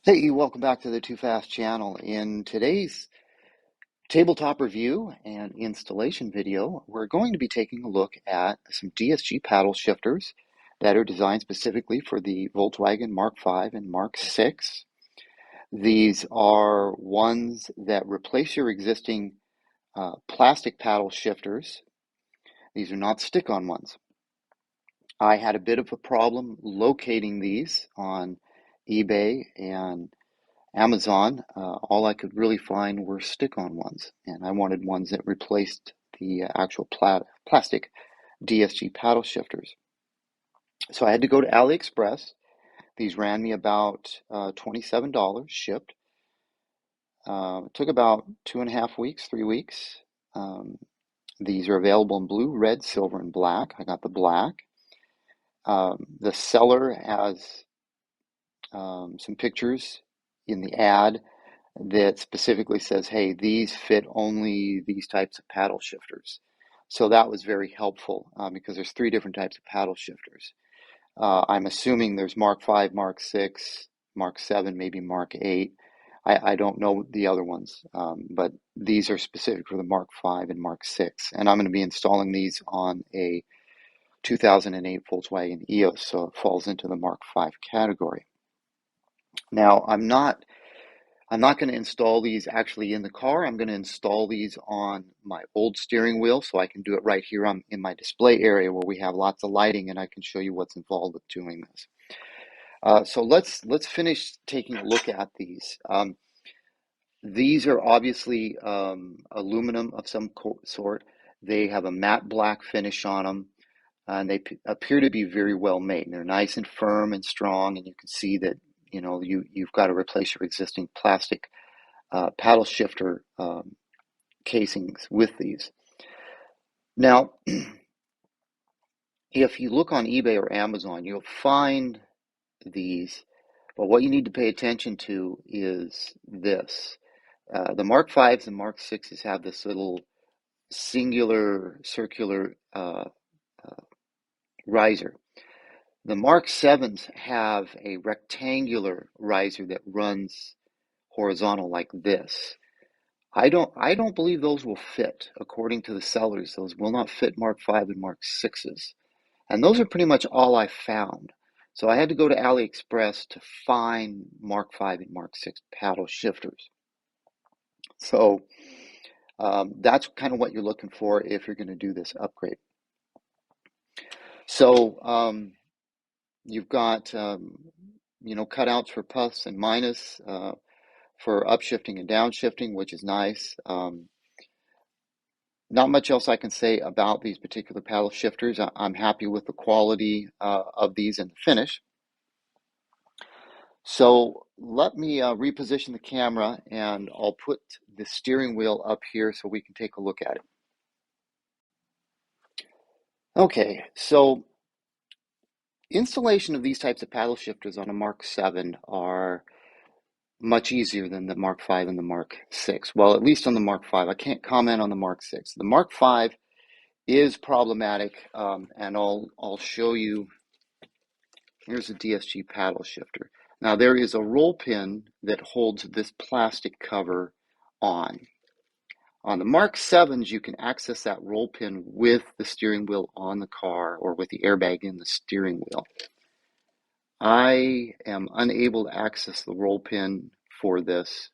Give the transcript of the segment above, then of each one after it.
Hey, welcome back to the Too Fast channel. In today's tabletop review and installation video, we're going to be taking a look at some DSG paddle shifters that are designed specifically for the Volkswagen Mark 5 and Mark 6. These are ones that replace your existing plastic paddle shifters. These are not stick-on ones. I had a bit of a problem locating these on eBay and Amazon. All I could really find were stick-on ones, and I wanted ones that replaced the actual plastic DSG paddle shifters. So I had to go to AliExpress. These ran me about $27 shipped. It took about 2.5 weeks, 3 weeks. Um, these are available in blue, red, silver, and black. I got the black. The seller has some pictures in the ad that specifically says, hey, these fit only these types of paddle shifters. So that was very helpful because there's three different types of paddle shifters. I'm assuming there's Mark 5, Mark 6, Mark 7, maybe Mark 8. I don't know the other ones, but these are specific for the Mark 5 and Mark 6. And I'm going to be installing these on a 2008 Volkswagen EOS, so it falls into the Mark 5 category. Now, I'm not going to install these actually in the car. I'm going to install these on my old steering wheel so I can do it right here in my display area where we have lots of lighting and I can show you what's involved with doing this. So let's finish taking a look at these. These are obviously aluminum of some sort. They have a matte black finish on them, and they appear to be very well made. They're nice and firm and strong, and you can see that you've got to replace your existing plastic paddle shifter casings with these. Now, if you look on eBay or Amazon, you'll find these, but what you need to pay attention to is this. The Mark 5s and Mark 6s have this little singular circular riser. The Mark 7s have a rectangular riser that runs horizontal like this. I don't believe those will fit. According to the sellers, those will not fit Mark 5 and Mark 6s. And those are pretty much all I found. So I had to go to AliExpress to find Mark 5 and Mark 6 paddle shifters. So that's kind of what you're looking for if you're going to do this upgrade. So you've got cutouts for plus and minus for upshifting and downshifting, which is nice. Not much else I can say about these particular paddle shifters. I'm happy with the quality of these and the finish. So let me reposition the camera and I'll put the steering wheel up here so we can take a look at it. Okay, so installation of these types of paddle shifters on a Mark 7 are much easier than the Mark 5 and the Mark 6. Well, at least on the Mark 5. I can't comment on the Mark 6. The Mark 5 is problematic, and I'll show you. Here's a DSG paddle shifter. Now there is a roll pin that holds this plastic cover on. On the Mark 7s, you can access that roll pin with the steering wheel on the car or with the airbag in the steering wheel. I am unable to access the roll pin for this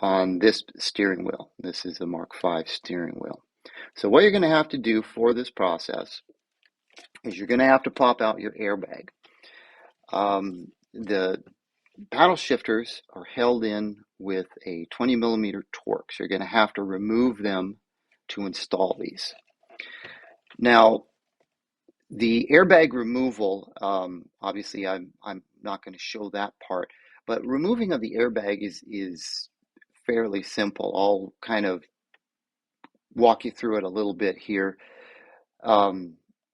on this steering wheel. This is the Mark 5 steering wheel. So what you're going to have to do for this process is you're going to have to pop out your airbag. The paddle shifters are held in with a 20 millimeter torx. You're going to have to remove them to install these. Now, the airbag removal, obviously I'm not going to show that part, but removing of the airbag is fairly simple. I'll kind of walk you through it a little bit here.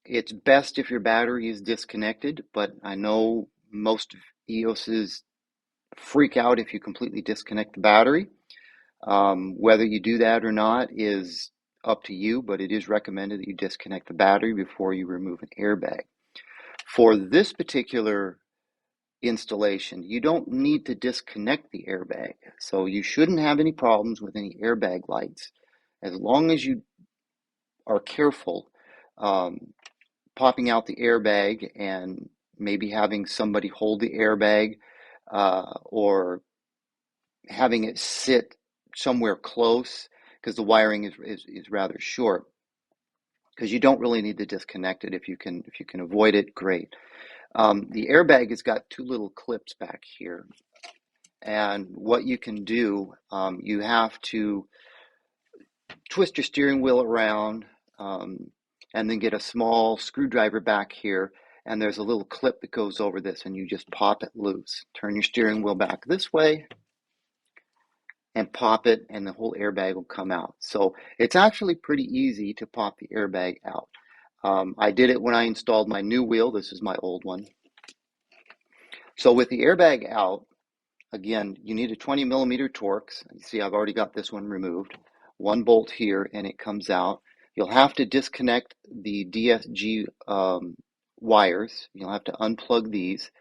It's best if your battery is disconnected, but I know most EOSs freak out if you completely disconnect the battery. Whether you do that or not is up to you, but it is recommended that you disconnect the battery before you remove an airbag. For this particular installation. You don't need to disconnect the airbag, so you shouldn't have any problems with any airbag lights as long as you are careful popping out the airbag and maybe having somebody hold the airbag or having it sit somewhere close, because the wiring is rather short, because you don't really need to disconnect it. If you can avoid it, great. The airbag has got two little clips back here, and what you can do, you have to twist your steering wheel around and then get a small screwdriver back here, and there's a little clip that goes over this, and you just pop it loose. Turn your steering wheel back this way and pop it, and the whole airbag will come out. So it's actually pretty easy to pop the airbag out. I did it when I installed my new wheel. This is my old one. So with the airbag out, again, you need a 20 millimeter Torx. You see, I've already got this one removed. One bolt here, and it comes out. You'll have to disconnect the DSG wires. You'll have to unplug these,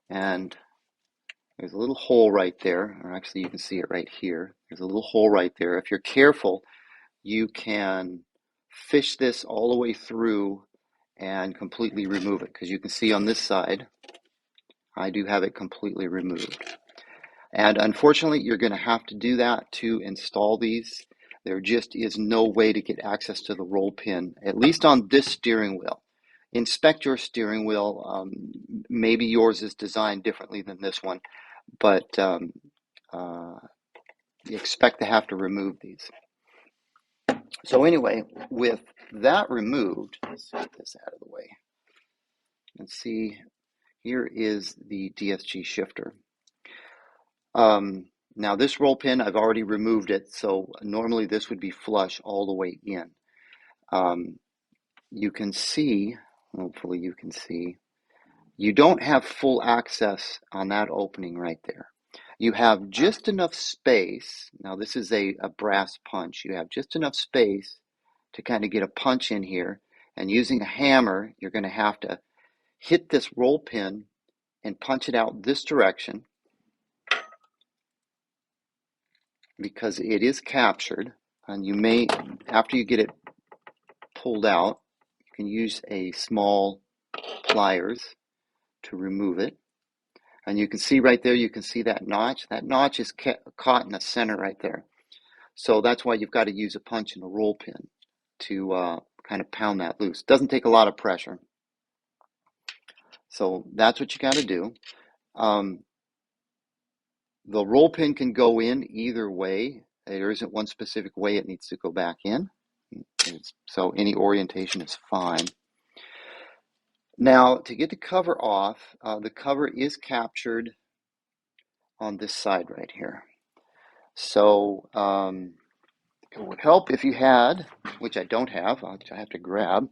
and there's a little hole right there, or actually you can see it right here. There's a little hole right there. If you're careful, you can fish this all the way through and completely remove it, because you can see on this side, I do have it completely removed. And unfortunately, you're going to have to do that to install these. There just is no way to get access to the roll pin, at least on this steering wheel. Inspect your steering wheel. Maybe yours is designed differently than this one, but you expect to have to remove these. So anyway, with that removed, let's get this out of the way. Let's see, here is the DSG shifter. Now this roll pin, I've already removed it, so normally this would be flush all the way in. You can see, hopefully you can see, you don't have full access on that opening right there. You have just enough space. Now this is a brass punch. You have just enough space to kind of get a punch in here, and using a hammer, you're going to have to hit this roll pin and punch it out this direction, because it is captured, and you may, after you get it pulled out, you can use a small pliers to remove it. And you can see right there, you can see that notch. That notch is caught in the center right there. So that's why you've got to use a punch and a roll pin to kind of pound that loose. Doesn't take a lot of pressure. So that's what you got to do. The roll pin can go in either way. There isn't one specific way it needs to go back in. So any orientation is fine. Now, to get the cover off, the cover is captured on this side right here. So it would help if you had, which I don't have, which I have to grab,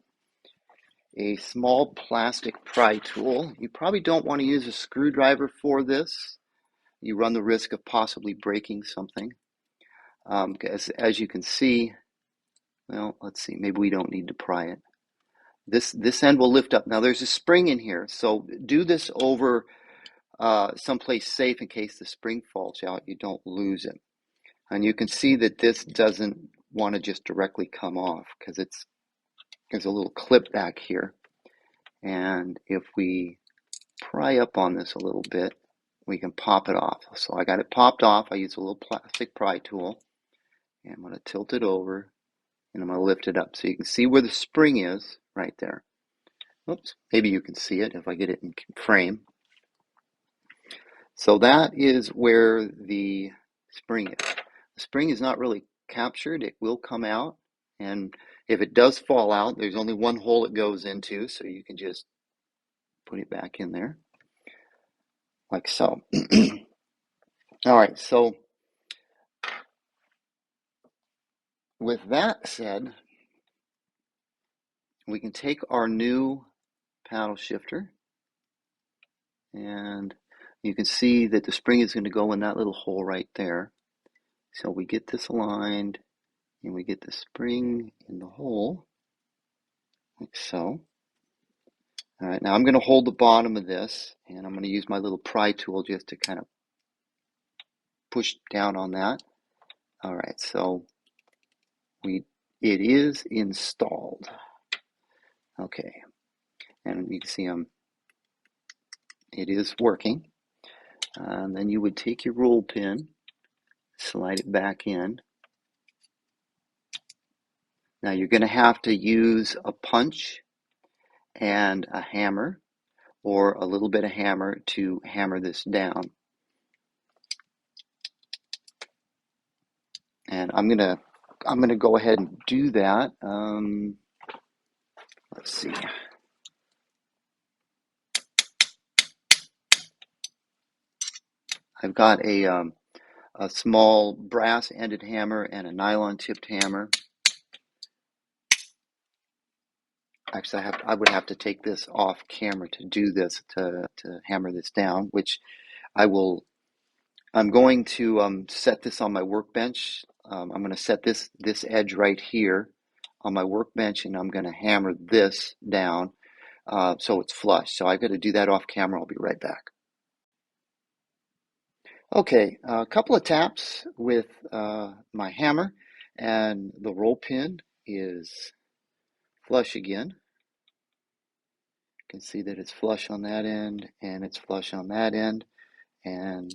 a small plastic pry tool. You probably don't want to use a screwdriver for this. You run the risk of possibly breaking something. As you can see, well, let's see, maybe we don't need to pry it. This end will lift up. Now there's a spring in here, so do this over someplace safe in case the spring falls out, you don't lose it. And you can see that this doesn't want to just directly come off, because there's a little clip back here. And if we pry up on this a little bit, we can pop it off. So I got it popped off. I use a little plastic pry tool, and I'm going to tilt it over, and I'm going to lift it up so you can see where the spring is right there. Oops, maybe you can see it if I get it in frame. So that is where the spring is. The spring is not really captured. It will come out, and if it does fall out, there's only one hole it goes into, so you can just put it back in there, like so. All right, so with that said, we can take our new paddle shifter, and you can see that the spring is going to go in that little hole right there. So we get this aligned, and we get the spring in the hole, like so. All right, now I'm going to hold the bottom of this, and I'm going to use my little pry tool just to kind of push down on that. All right, so it is installed. Okay, and you can see it is working. And then you would take your roll pin, slide it back in. Now you're going to have to use a punch and a hammer, or a little bit of hammer to hammer this down. And I'm gonna go ahead and do that. Let's see. I've got a small brass-ended hammer and a nylon-tipped hammer. Actually, I would have to take this off camera to do this, to hammer this down, which I will. I'm going to set this on my workbench. I'm going to set this edge right here on my workbench, and I'm going to hammer this down so it's flush. So I've got to do that off camera. I'll be right back. Okay, a couple of taps with my hammer, and the roll pin is flush again. You can see that it's flush on that end, and it's flush on that end, and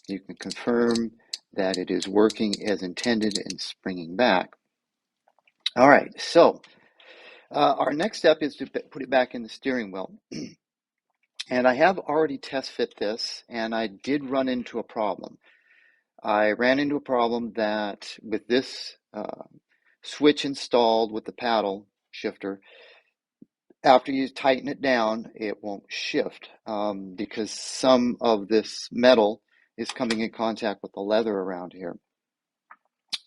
you can confirm that it is working as intended and springing back. All right, so our next step is to put it back in the steering wheel. And I have already test fit this, and I did run into a problem. I ran into a problem that with this switch installed with the paddle shifter, after you tighten it down, it won't shift because some of this metal is coming in contact with the leather around here.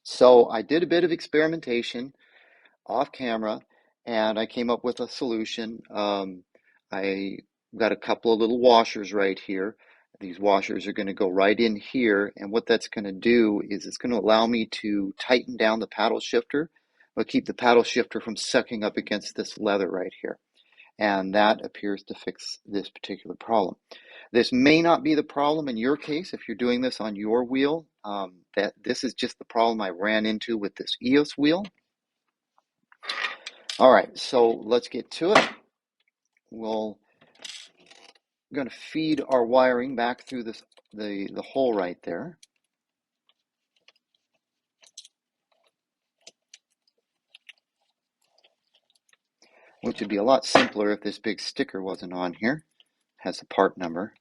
So I did a bit of experimentation off camera, and I came up with a solution. I got a couple of little washers right here. These washers are going to go right in here, and what that's going to do is it's going to allow me to tighten down the paddle shifter, but keep the paddle shifter from sucking up against this leather right here. And that appears to fix this particular problem. This may not be the problem in your case if you're doing this on your wheel. That this is just the problem I ran into with this EOS wheel. All right, so let's get to it. We're going to feed our wiring back through the hole right there. Which would be a lot simpler if this big sticker wasn't on here. It has the part number.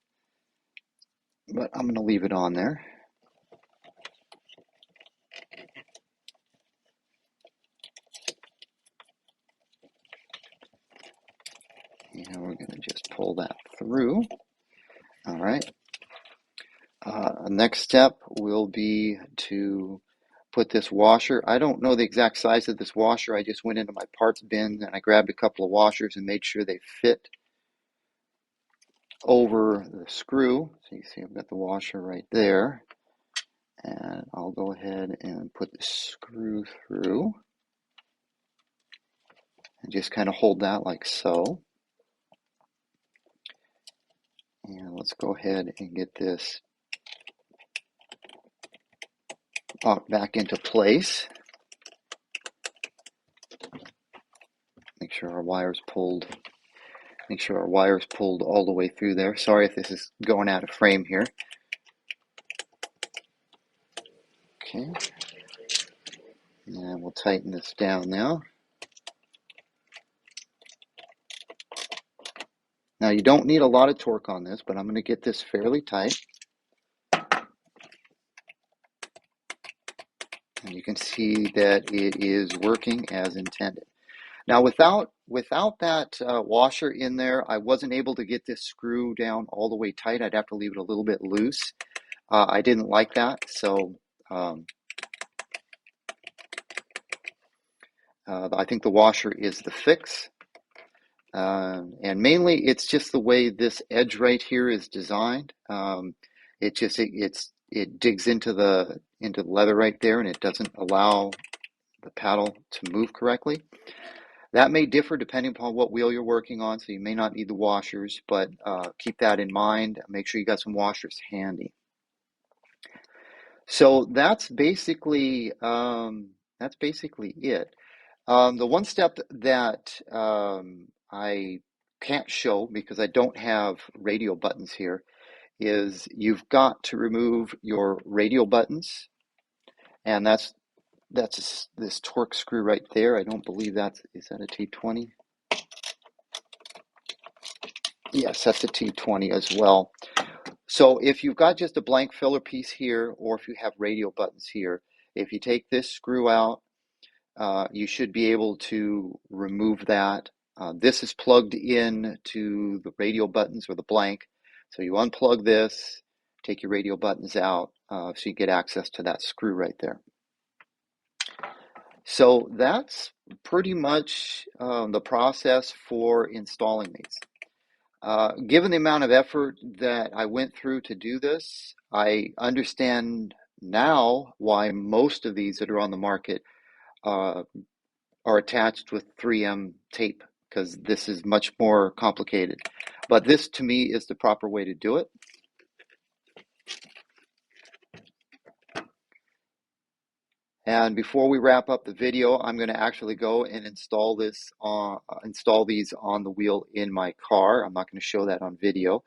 But I'm going to leave it on there. And we're going to just pull that through. All right. Next step will be to put this washer. I don't know the exact size of this washer. I just went into my parts bin and I grabbed a couple of washers and made sure they fit over the screw. So you see I've got the washer right there. And I'll go ahead and put the screw through. And just kind of hold that like so. And let's go ahead and get this back into place. Make sure our wire's pulled. Make sure our wire's pulled all the way through there. Sorry if this is going out of frame here. Okay. And we'll tighten this down now. Now you don't need a lot of torque on this, but I'm going to get this fairly tight. And you can see that it is working as intended. Now without that washer in there, I wasn't able to get this screw down all the way tight. I'd have to leave it a little bit loose. I didn't like that, so I think the washer is the fix. And mainly it's just the way this edge right here is designed. It digs into the leather right there, and it doesn't allow the paddle to move correctly. That may differ depending upon what wheel you're working on, so you may not need the washers, but keep that in mind. Make sure you got some washers handy. So that's basically it. The one step that I can't show because I don't have radial buttons here is you've got to remove your radial buttons, and that's this torque screw right there. I don't believe is that a T20? Yes, that's a T20 as well. So if you've got just a blank filler piece here, or if you have radial buttons here, if you take this screw out, you should be able to remove that. This is plugged in to the radial buttons or the blank. So you unplug this, take your radial buttons out, so you get access to that screw right there. So that's pretty much the process for installing these. Given the amount of effort that I went through to do this, I understand now why most of these that are on the market are attached with 3M tape, because this is much more complicated. But this, to me, is the proper way to do it. And before we wrap up the video, I'm going to actually go and install these on the wheel in my car. I'm not going to show that on video.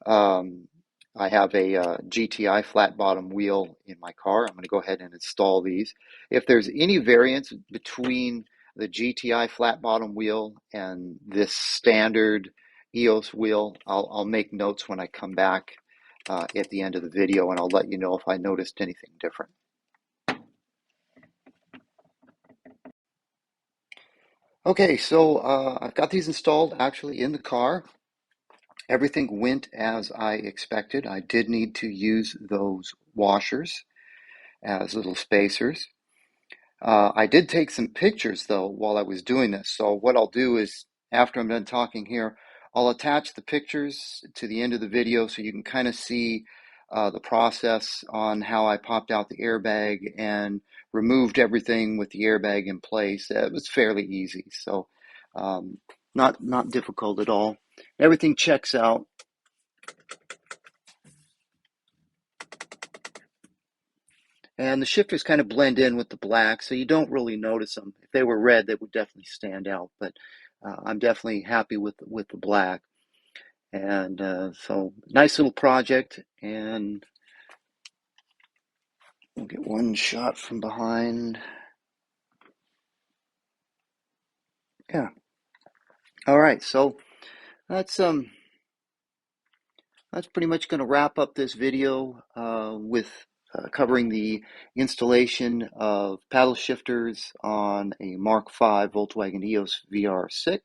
I have a GTI flat bottom wheel in my car. I'm going to go ahead and install these. If there's any variance between the GTI flat bottom wheel and this standard EOS wheel, I'll make notes when I come back at the end of the video, and I'll let you know if I noticed anything different. Okay, so I've got these installed actually in the car. Everything went as I expected. I did need to use those washers as little spacers. I did take some pictures though while I was doing this. So what I'll do is, after I'm done talking here, I'll attach the pictures to the end of the video so you can kind of see the process on how I popped out the airbag and removed everything with the airbag in place. It was fairly easy, so not difficult at all. Everything checks out. And the shifters kind of blend in with the black, so you don't really notice them. If they were red, they would definitely stand out, but I'm definitely happy with the black. And so nice little project, and we'll get one shot from behind. Yeah. All right, so that's pretty much going to wrap up this video with covering the installation of paddle shifters on a Mark V Volkswagen EOS VR6.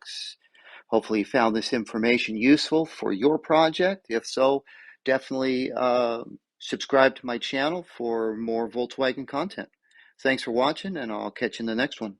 Hopefully you found this information useful for your project. If so, definitely subscribe to my channel for more Volkswagen content. Thanks for watching, and I'll catch you in the next one.